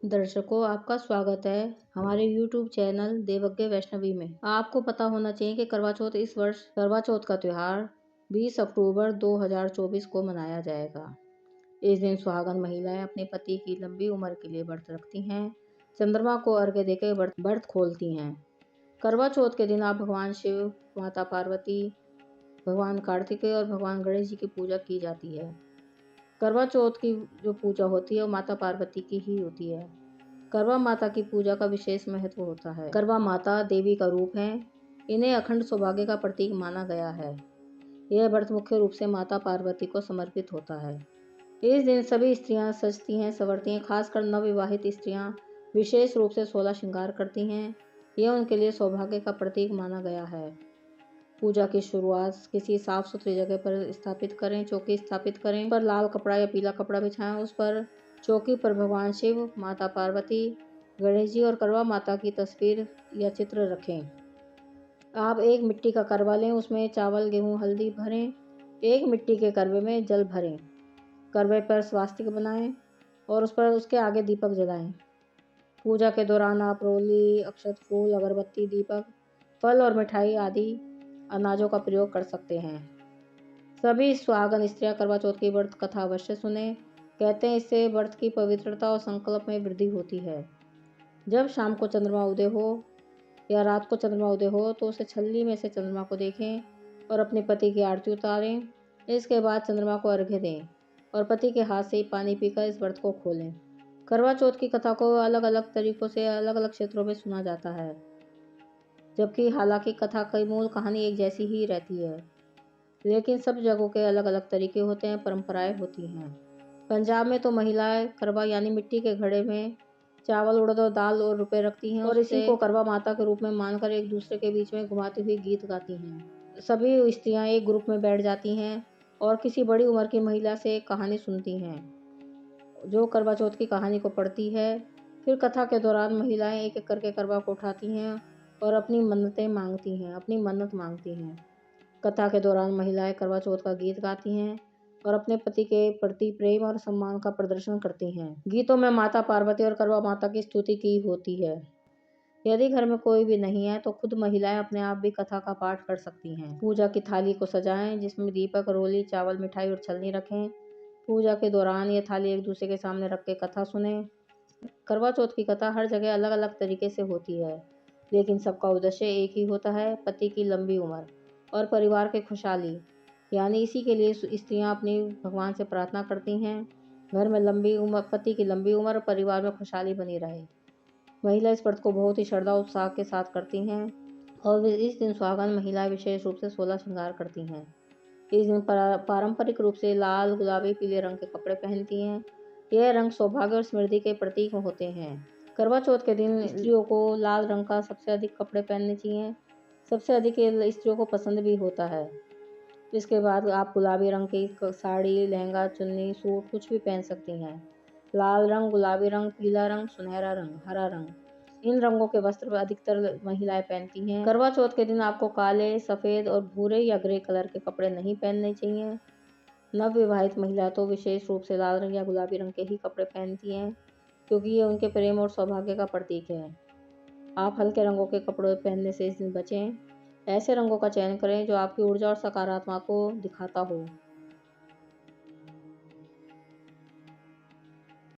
दर्शकों, आपका स्वागत है हमारे YouTube चैनल देवज्ञ वैष्णवी में। आपको पता होना चाहिए कि करवा चौथ इस वर्ष करवा चौथ का त्यौहार 20 अक्टूबर 2024 को मनाया जाएगा। इस दिन सुहागन महिलाएं अपने पति की लंबी उम्र के लिए व्रत रखती हैं। चंद्रमा को अर्घ्य देकर व्रत खोलती हैं। करवा चौथ के दिन आप भगवान शिव, माता पार्वती, भगवान कार्तिकेय और भगवान गणेश जी की पूजा की जाती है। करवा चौथ की जो पूजा होती है वो माता पार्वती की ही होती है। करवा माता की पूजा का विशेष महत्व होता है। करवा माता देवी का रूप है। इन्हें अखंड सौभाग्य का प्रतीक माना गया है। यह व्रत मुख्य रूप से माता पार्वती को समर्पित होता है। इस दिन सभी स्त्रियां सजती हैं, संवरती हैं। खासकर नवविवाहित स्त्रियां विशेष रूप से 16 श्रृंगार करती हैं। यह उनके लिए सौभाग्य का प्रतीक माना गया है। पूजा की शुरुआत किसी साफ सुथरी जगह पर स्थापित करें। चौकी स्थापित करें, पर लाल कपड़ा या पीला कपड़ा बिछाएं। उस पर चौकी पर भगवान शिव, माता पार्वती, गणेश जी और करवा माता की तस्वीर या चित्र रखें। आप एक मिट्टी का करवा लें, उसमें चावल, गेहूं, हल्दी भरें। एक मिट्टी के करवे में जल भरें। करवे पर स्वास्तिक बनाएं और उस पर उसके आगे दीपक जलाएं। पूजा के दौरान आप रोली, अक्षत फूल, अगरबत्ती, दीपक, फल और मिठाई आदि अनाजों का प्रयोग कर सकते हैं। सभी सुहागन स्त्रियां करवा चौथ की व्रत कथा अवश्य सुने। कहते हैं इससे व्रत की पवित्रता और संकल्प में वृद्धि होती है। जब शाम को चंद्रमा उदय हो या रात को चंद्रमा उदय हो तो उसे छलनी में से चंद्रमा को देखें और अपने पति की आरती उतारें। इसके बाद चंद्रमा को अर्घ्य दें और पति के हाथ से ही पानी पीकर इस व्रत को खोलें। करवा चौथ की कथा को अलग अलग तरीकों से अलग अलग क्षेत्रों में सुना जाता है, जबकि हालांकि कथा की मूल कहानी एक जैसी ही रहती है, लेकिन सब जगहों के अलग अलग तरीके होते हैं, परंपराएं होती हैं। पंजाब में तो महिलाएं करवा यानी मिट्टी के घड़े में चावल, उड़द और दाल और रुपए रखती हैं और इसी को करवा माता के रूप में मानकर एक दूसरे के बीच में घुमाती हुई गीत गाती हैं। सभी स्त्रियां एक ग्रुप में बैठ जाती हैं और किसी बड़ी उम्र की महिला से एक कहानी सुनती हैं, जो करवा चौथ की कहानी को पढ़ती है। फिर कथा के दौरान महिलाएं एक एक करके करवा को उठाती हैं और अपनी मन्नत मांगती हैं। कथा के दौरान महिलाएं करवा चौथ का गीत गाती हैं और अपने पति के प्रति प्रेम और सम्मान का प्रदर्शन करती हैं। गीतों में माता पार्वती और करवा माता की स्तुति की होती है। यदि घर में कोई भी नहीं है तो खुद महिलाएं अपने आप भी कथा का पाठ कर सकती हैं। पूजा की थाली को सजाएं, जिसमें दीपक, रोली, चावल, मिठाई और छलनी रखें। पूजा के दौरान ये थाली एक दूसरे के सामने रख के कथा सुने। करवा चौथ की कथा हर जगह अलग अलग तरीके से होती है, लेकिन सबका उद्देश्य एक ही होता है, पति की लंबी उम्र और परिवार की खुशहाली। यानी इसी के लिए स्त्रियां अपनी भगवान से प्रार्थना करती हैं, घर में लंबी उम्र, पति की लंबी उम्र और परिवार में खुशहाली बनी रहे। महिला इस व्रत को बहुत ही श्रद्धा उत्साह के साथ करती हैं और इस दिन सुहागन महिलाएं विशेष रूप से 16 श्रृंगार करती हैं। इस दिन पारंपरिक रूप से लाल, गुलाबी, पीले रंग के कपड़े पहनती हैं। यह रंग सौभाग्य और समृद्धि के प्रतीक होते हैं। करवा चौथ के दिन स्त्रियों को लाल रंग का सबसे अधिक कपड़े पहनने चाहिए। सबसे अधिक ये स्त्रियों को पसंद भी होता है। इसके बाद आप गुलाबी रंग की साड़ी, लहंगा, चुन्नी, सूट कुछ भी पहन सकती हैं। लाल रंग, गुलाबी रंग, पीला रंग, सुनहरा रंग, हरा रंग, इन रंगों के वस्त्र अधिकतर महिलाएं पहनती हैं। करवा चौथ के दिन आपको काले, सफ़ेद और भूरे या ग्रे कलर के कपड़े नहीं पहनने चाहिए। नवविवाहित महिला तो विशेष रूप से लाल रंग या गुलाबी रंग के ही कपड़े पहनती हैं, क्योंकि ये उनके प्रेम और सौभाग्य का प्रतीक है। आप हल्के रंगों के कपड़े पहनने से इस दिन बचें। ऐसे रंगों का चयन करें जो आपकी ऊर्जा और सकारात्मकता को दिखाता हो।